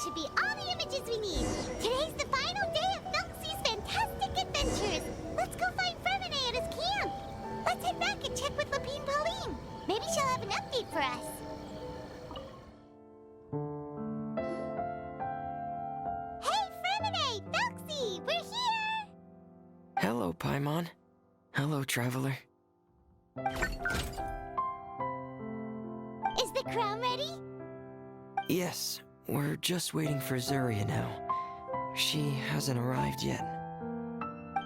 should be all the images we need. Today's the final day of Thelxie's fantastic adventures. Let's go find Fremine at his camp. Let's head back and check with Lapine Pauline. Maybe she'll have an update for us. Hey, Fremine! Thelxie! We're here! Hello, Paimon. Hello, Traveler. Is the crown ready? Yes, we're just waiting for Zuria now. She hasn't arrived yet.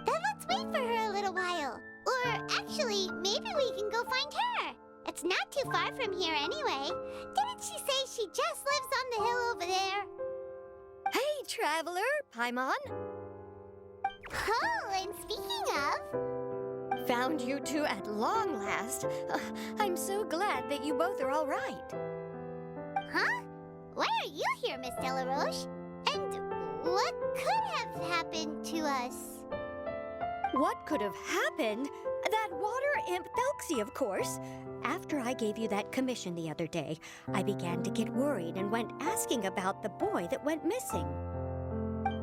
Then let's wait for her a little while. Or actually, maybe we can go find her. It's not too far from here anyway. Didn't she say she just lives on the hill over there? Hey, Traveler, Paimon. Oh, and speaking of... Found you two at long last. I'm so glad that you both are all right. Huh? Why are you here, Miss Delaroche? And what could have happened to us? What could have happened? That water imp Thelxie, of course. After I gave you that commission the other day, I began to get worried and went asking about the boy that went missing.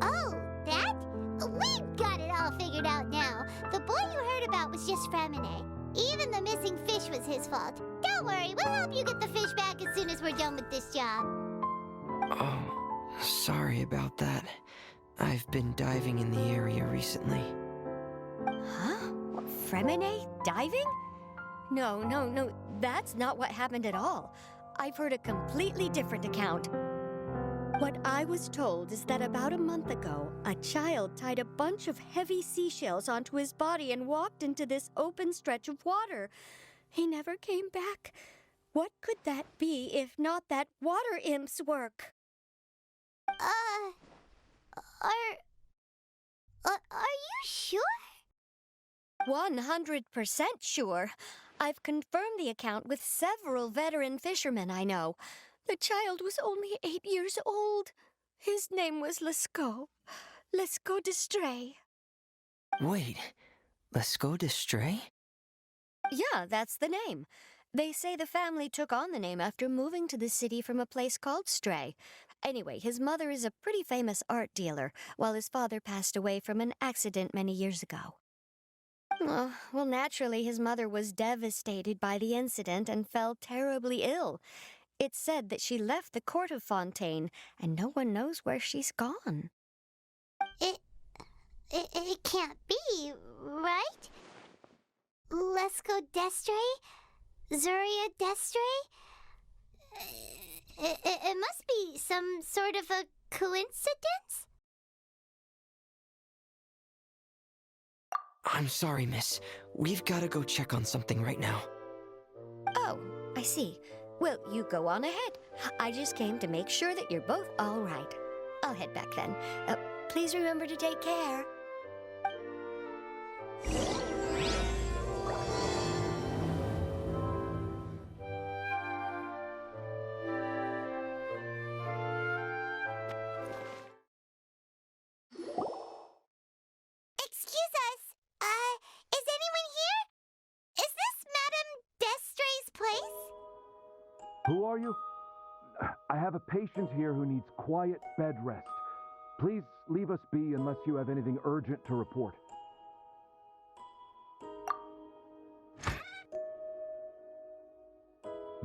Oh, that? We've got it all figured out now. The boy you heard about was just Fremine. Even the missing fish was his fault. Don't worry, we'll help you get the fish back as soon as we're done with this job. Oh, sorry about that. I've been diving in the area recently. Huh? Fremine diving? No, that's not what happened at all. I've heard a completely different account. What I was told is that about a month ago, a child tied a bunch of heavy seashells onto his body and walked into this open stretch of water. He never came back. What could that be if not that water imp's work? Are you sure? 100% sure. I've confirmed the account with several veteran fishermen I know. The child was only 8 years old. His name was Lescaut. Lescaut d'Estray. Wait, Lescaut d'Estray? Yeah, that's the name. They say the family took on the name after moving to the city from a place called Stray. Anyway, his mother is a pretty famous art dealer, while his father passed away from an accident many years ago. Oh, well, naturally, his mother was devastated by the incident and fell terribly ill. It's said that she left the court of Fontaine, and no one knows where she's gone. It can't be, right? Lescaut d'Estray? Zuria d'Estray? It must be some sort of a coincidence? I'm sorry, miss. We've got to go check on something right now. Oh, I see. Well, you go on ahead. I just came to make sure that you're both all right. I'll head back then. Please remember to take care. Excuse us. Is anyone here? Is this Madame d'Estray's place? Who are you? I have a patient here who needs quiet bed rest. Please leave us be unless you have anything urgent to report.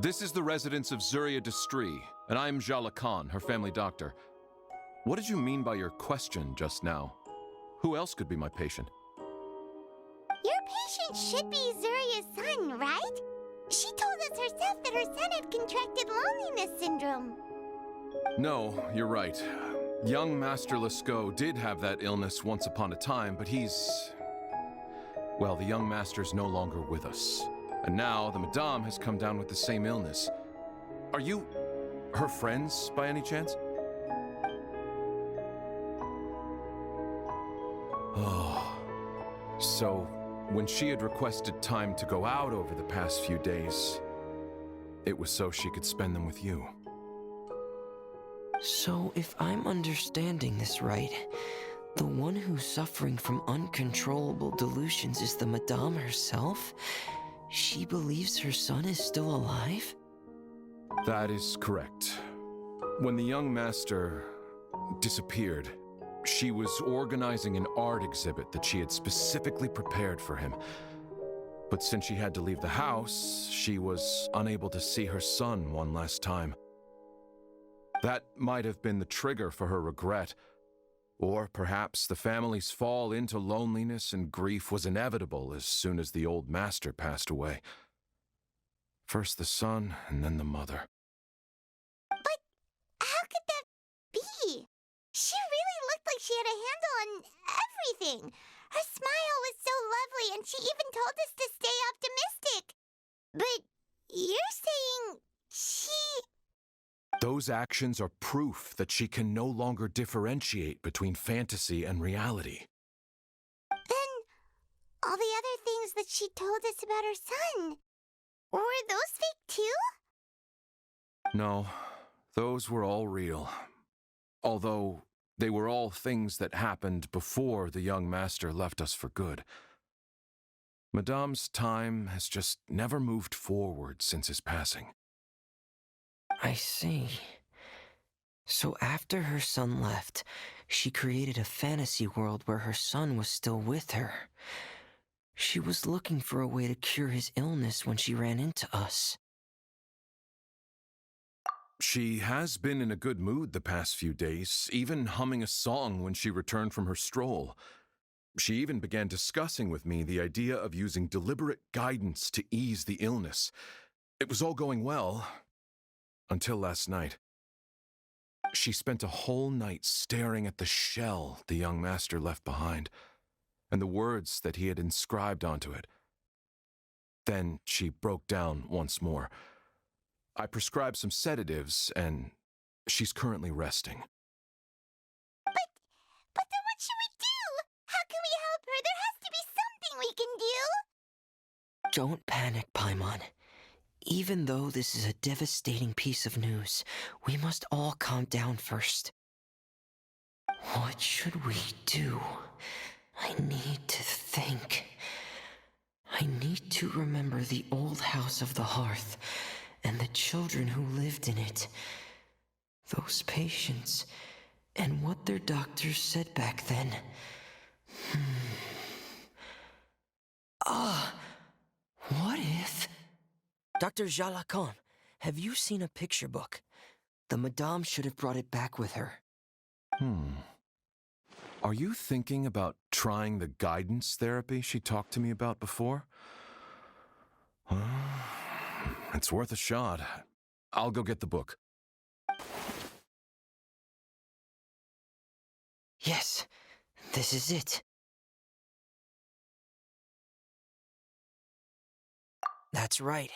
This is the residence of Zuria d'Estray, and I'm Jala Khan, her family doctor. What did you mean by your question just now? Who else could be my patient? Your patient should be Zuria's son, right? She told us herself that her son had contracted loneliness syndrome. No, you're right. Young Master Lescaut did have that illness once upon a time, but well, the young master's no longer with us. And now the Madame has come down with the same illness. Are you her friends, by any chance? Oh, so when she had requested time to go out over the past few days, it was so she could spend them with you. So, if I'm understanding this right, the one who's suffering from uncontrollable delusions is the Madame herself? She believes her son is still alive? That is correct. When the young master disappeared. She was organizing an art exhibit that she had specifically prepared for him. But since she had to leave the house, she was unable to see her son one last time. That might have been the trigger for her regret. Or perhaps the family's fall into loneliness and grief was inevitable as soon as the old master passed away. First the son, and then the mother. But how could that be? She really looked like she had a handle on everything. Her smile was so lovely, and she even told us to stay optimistic. But you're saying she... Those actions are proof that she can no longer differentiate between fantasy and reality. Then all the other things that she told us about her son, were those fake too? No, those were all real. Although they were all things that happened before the young master left us for good. Madame's time has just never moved forward since his passing. I see. So after her son left, she created a fantasy world where her son was still with her. She was looking for a way to cure his illness when she ran into us. She has been in a good mood the past few days, even humming a song when she returned from her stroll. She even began discussing with me the idea of using deliberate guidance to ease the illness. It was all going well, until last night. She spent a whole night staring at the shell the young master left behind, and the words that he had inscribed onto it. Then she broke down once more. I prescribed some sedatives, and she's currently resting. But then what should we do? How can we help her? There has to be something we can do. Don't panic, Paimon. Even though this is a devastating piece of news, we must all calm down first. What should we do? I need to think. I need to remember the old house of the hearth and the children who lived in it. Those patients, and what their doctors said back then. What if... Dr. Jalacon, have you seen a picture book? The Madame should have brought it back with her. Are you thinking about trying the guidance therapy she talked to me about before? It's worth a shot. I'll go get the book. Yes, this is it. That's right.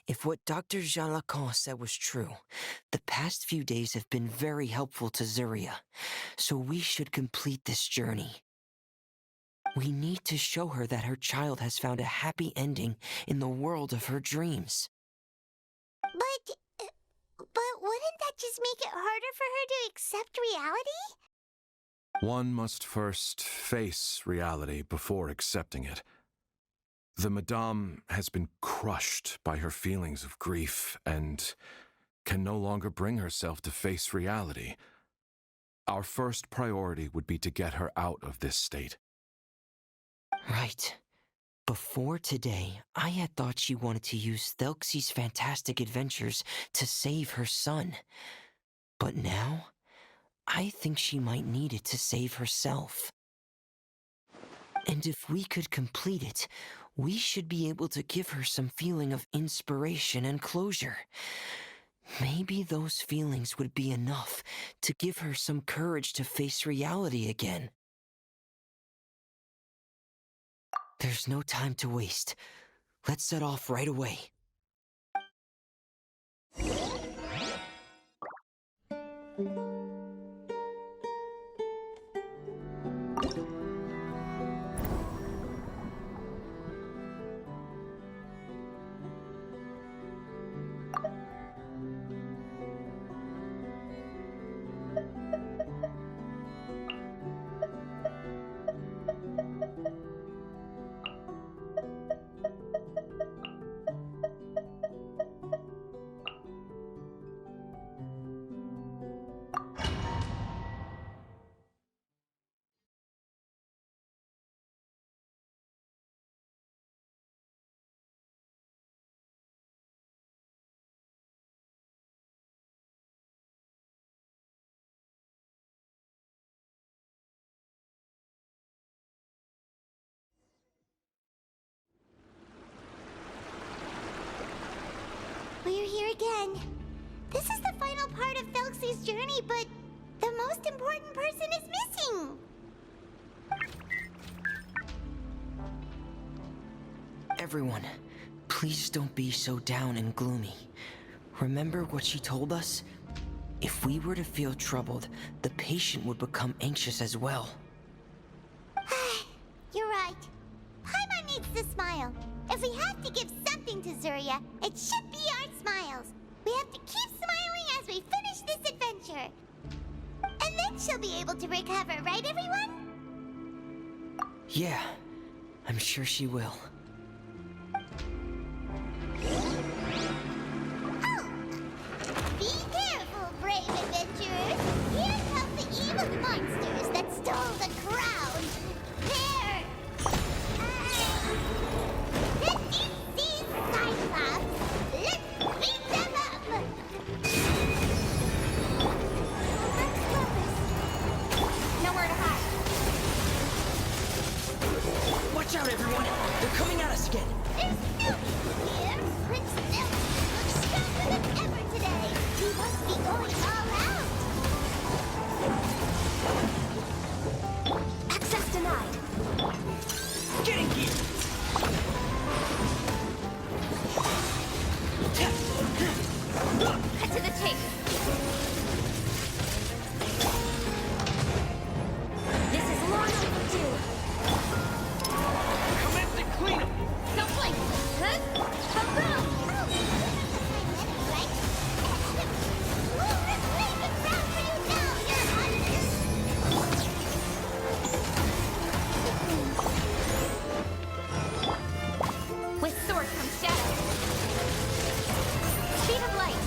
If what Dr. Jalacon said was true, the past few days have been very helpful to Zuria, so we should complete this journey. We need to show her that her child has found a happy ending in the world of her dreams. But wouldn't that just make it harder for her to accept reality? One must first face reality before accepting it. The Madame has been crushed by her feelings of grief and can no longer bring herself to face reality. Our first priority would be to get her out of this state. Right. Before today, I had thought she wanted to use Thelxie's fantastic adventures to save her son. But now, I think she might need it to save herself. And if we could complete it, we should be able to give her some feeling of inspiration and closure. Maybe those feelings would be enough to give her some courage to face reality again. There's no time to waste. Let's set off right away. again. This is the final part of Thelxie's journey, but the most important person is missing. Everyone, please don't be so down and gloomy. Remember what she told us? If we were to feel troubled, the patient would become anxious as well. You're right. Paimon needs to smile. If we have to give something to Zuria, it should be our smiles. We have to keep smiling as we finish this adventure. And then she'll be able to recover, right, everyone? Yeah, I'm sure she will. Oh! Be careful, brave adventurers! Here come the evil monsters that stole the crown! There! Let's use these Cyclops! Let's beat them up! Let's focus! Nowhere to hide! Watch out, everyone! They're coming at us again! There's no people here! Prince Thelxie looks stronger than ever today! He must be going all out! Access denied! Getting here! Cut to the chase! This is long overdue! Commence to clean up! Don't blink! Huh? Boom! Oh! Right? We'll reclaim the ground for you now, Your Highness! With sword comes shadow. Speed of light.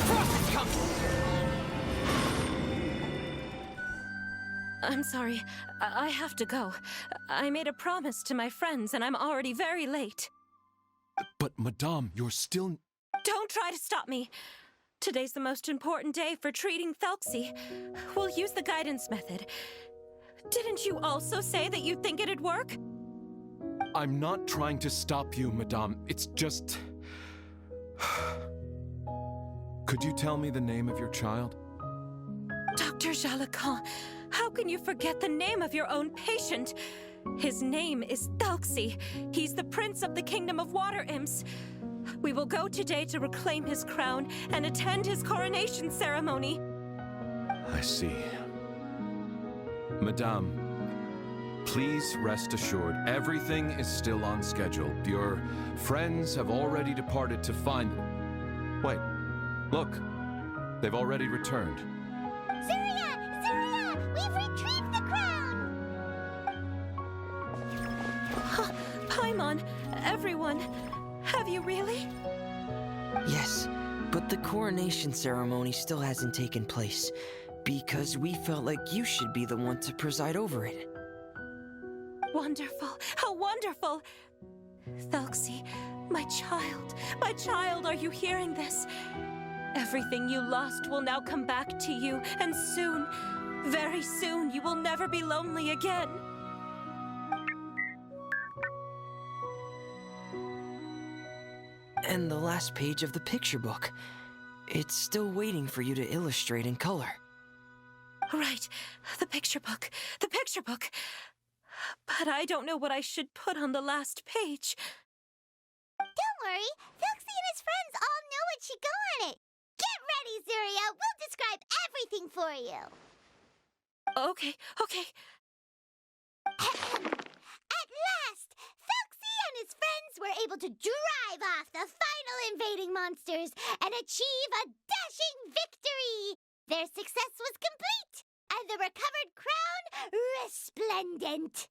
Frost is coming! I'm sorry. I have to go. I made a promise to my friends, and I'm already very late. But, Madame, you're still... Don't try to stop me. Today's the most important day for treating Thelxie. We'll use the guidance method. Didn't you also say that you think it'd work? I'm not trying to stop you, Madame. It's just... Could you tell me the name of your child? Dr. Jalacan, how can you forget the name of your own patient? His name is Thelxie. He's the prince of the kingdom of water imps. We will go today to reclaim his crown and attend his coronation ceremony. I see. Madame, please rest assured, everything is still on schedule. Your friends have already departed to find... Wait, look. They've already returned. Zuria! Zuria! We've retrieved the crown! Paimon, everyone, have you really? Yes, but the coronation ceremony still hasn't taken place, because we felt like you should be the one to preside over it. Wonderful, how wonderful! Thelxie, my child, are you hearing this? Everything you lost will now come back to you, and soon, very soon, you will never be lonely again. And the last page of the picture book. It's still waiting for you to illustrate in color. Right, the picture book. But I don't know what I should put on the last page. Don't worry, Thelxie and his friends all know what should go on it. Get ready, Zuria. We'll describe everything for you. Okay. At last, Thelxie and his friends were able to drive off the final invading monsters and achieve a dashing victory. Their success was complete, and the recovered crown resplendent.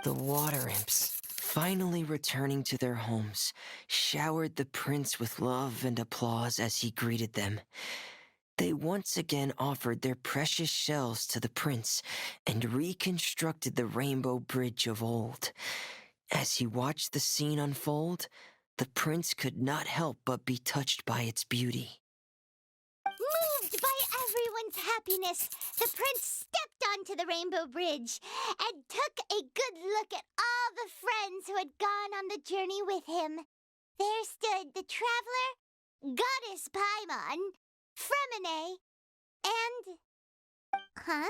The water imps, finally returning to their homes, showered the prince with love and applause as he greeted them. They once again offered their precious shells to the prince and reconstructed the rainbow bridge of old. As he watched the scene unfold, the prince could not help but be touched by its beauty. Moved by everyone's happiness, the prince stepped onto the Rainbow Bridge and took a good look at all the friends who had gone on the journey with him. There stood the traveler, Goddess Paimon, Fremine, and... Huh?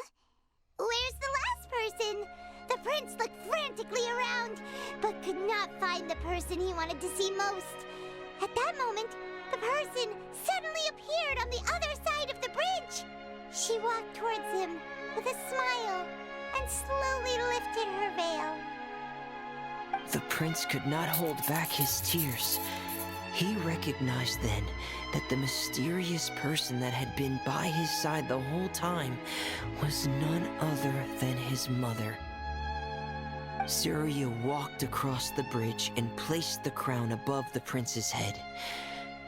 Where's the last person? The prince looked frantically around, but could not find the person he wanted to see most. At that moment, the person suddenly appeared on the other side of the bridge. She walked towards him with a smile and slowly lifted her veil. The prince could not hold back his tears. He recognized then that the mysterious person that had been by his side the whole time was none other than his mother. Surya walked across the bridge and placed the crown above the prince's head.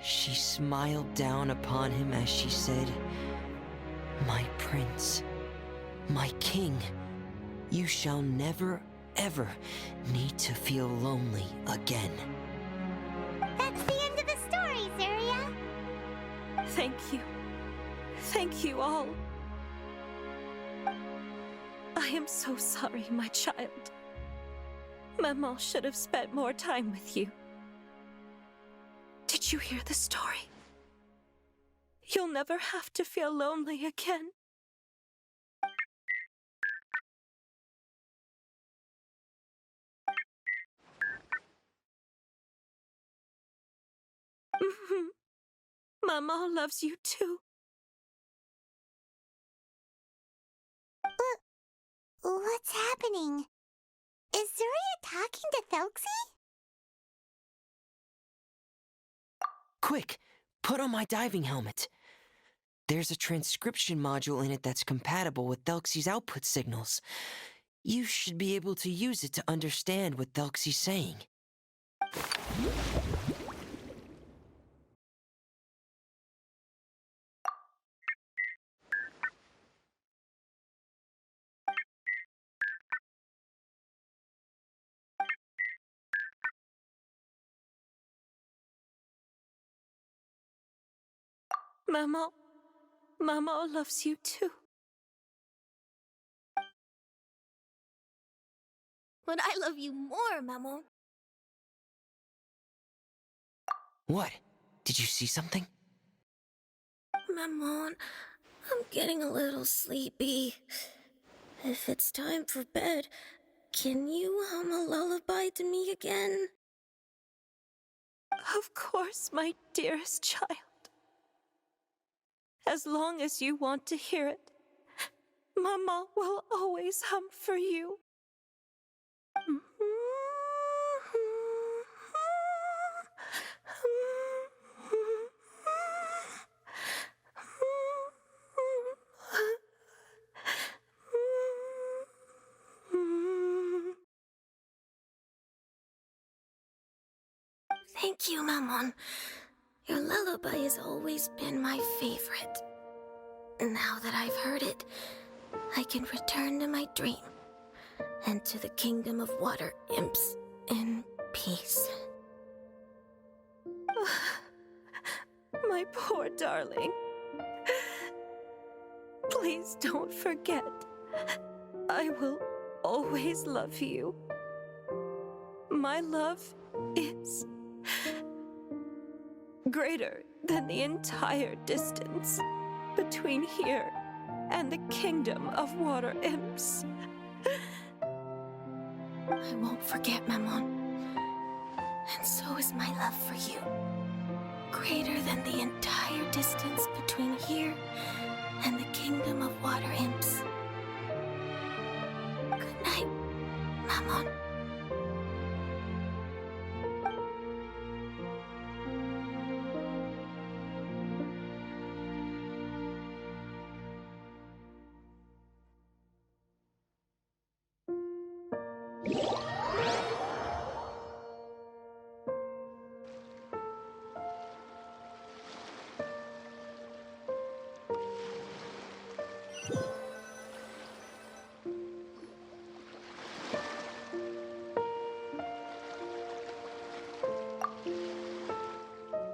She smiled down upon him as she said, "My prince, my king, you shall never, ever need to feel lonely again." That's the end of the story, Surya. Thank you. Thank you all. I am so sorry, my child. Maman should have spent more time with you. Did you hear the story? You'll never have to feel lonely again. Maman loves you too. What's happening? Is Surya talking to Thelxie? Quick, put on my diving helmet. There's a transcription module in it that's compatible with Thelxie's output signals. You should be able to use it to understand what Thelxie's saying. Maman loves you too. But I love you more, Maman. What? Did you see something? Maman, I'm getting a little sleepy. If it's time for bed, can you hum a lullaby to me again? Of course, my dearest child. As long as you want to hear it, Maman will always hum for you. Thank you, Maman. Your lullaby has always been my favorite. Now that I've heard it, I can return to my dream and to the kingdom of water imps in peace. My poor darling. Please don't forget. I will always love you. My love is greater than the entire distance between here and the kingdom of water imps. I won't forget, Maman. And so is my love for you. Greater than the entire distance between here and the kingdom of water imps. Good night, Maman.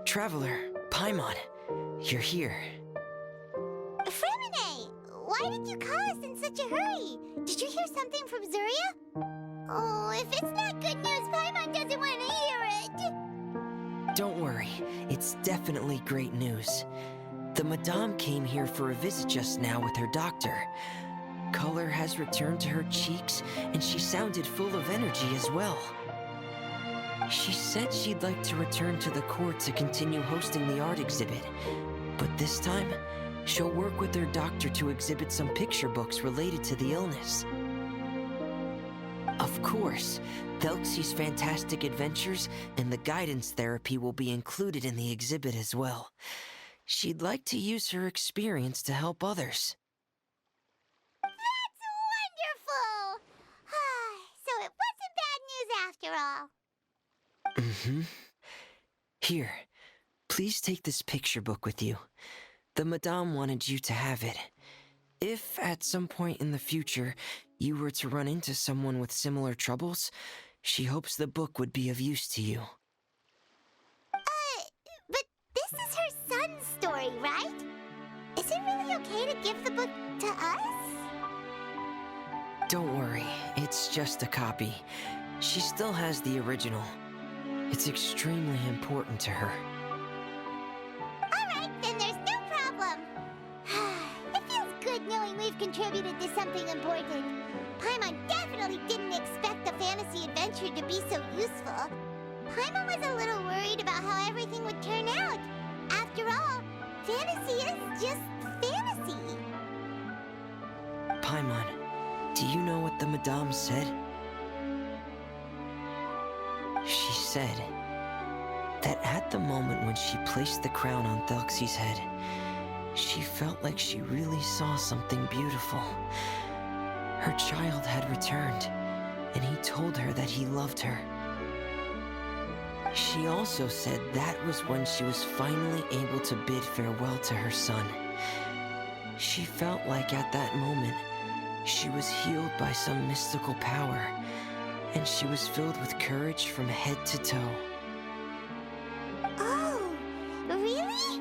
Traveler, Paimon, you're here. Fremine! why did you call us in such a hurry? Did you hear something from Zuria? Oh, if it's not good news, Paimon doesn't want to hear it. Don't worry, it's definitely great news. The Madame came here for a visit just now with her doctor. Color has returned to her cheeks, and she sounded full of energy as well. She said she'd like to return to the court to continue hosting the art exhibit, but this time, she'll work with her doctor to exhibit some picture books related to the illness. Of course, Thelxie's fantastic adventures and the guidance therapy will be included in the exhibit as well. She'd like to use her experience to help others. That's wonderful! So it wasn't bad news after all. Here, please take this picture book with you. The Madame wanted you to have it. If at some point in the future you were to run into someone with similar troubles, she hopes the book would be of use to you. But this is her son's story, right? Is it really okay to give the book to us? Don't worry, it's just a copy. She still has the original. It's extremely important to her. Alright, then there's no problem. It feels good knowing we've contributed to something important. Paimon definitely didn't expect the fantasy adventure to be so useful. Paimon was a little worried about how everything would turn out. After all, fantasy is just fantasy. Paimon, do you know what the Madame said? She said that at the moment when she placed the crown on Thelxie's head, she felt like she really saw something beautiful. Her child had returned, and he told her that he loved her. She also said that was when she was finally able to bid farewell to her son. She felt like at that moment, she was healed by some mystical power, and she was filled with courage from head to toe. Oh, really?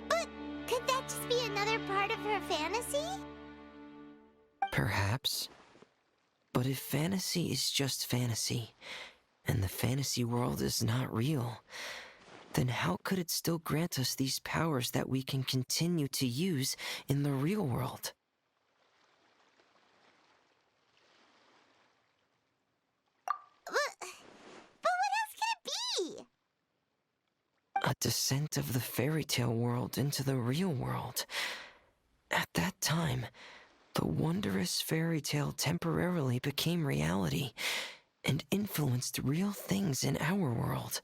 But could that just be another part of her fantasy? Perhaps. But if fantasy is just fantasy, and the fantasy world is not real, then how could it still grant us these powers that we can continue to use in the real world? But what else could it be? A descent of the fairy tale world into the real world. At that time, the wondrous fairy tale temporarily became reality and influenced real things in our world.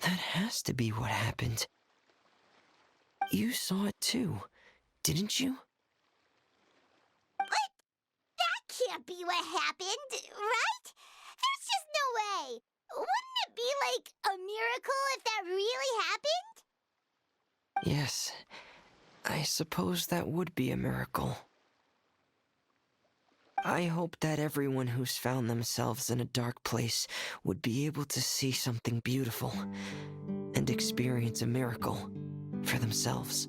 That has to be what happened. You saw it too, didn't you? But that can't be what happened, right? There's just no way. Wouldn't it be like a miracle if that really happened? Yes, I suppose that would be a miracle. I hope that everyone who's found themselves in a dark place would be able to see something beautiful and experience a miracle for themselves.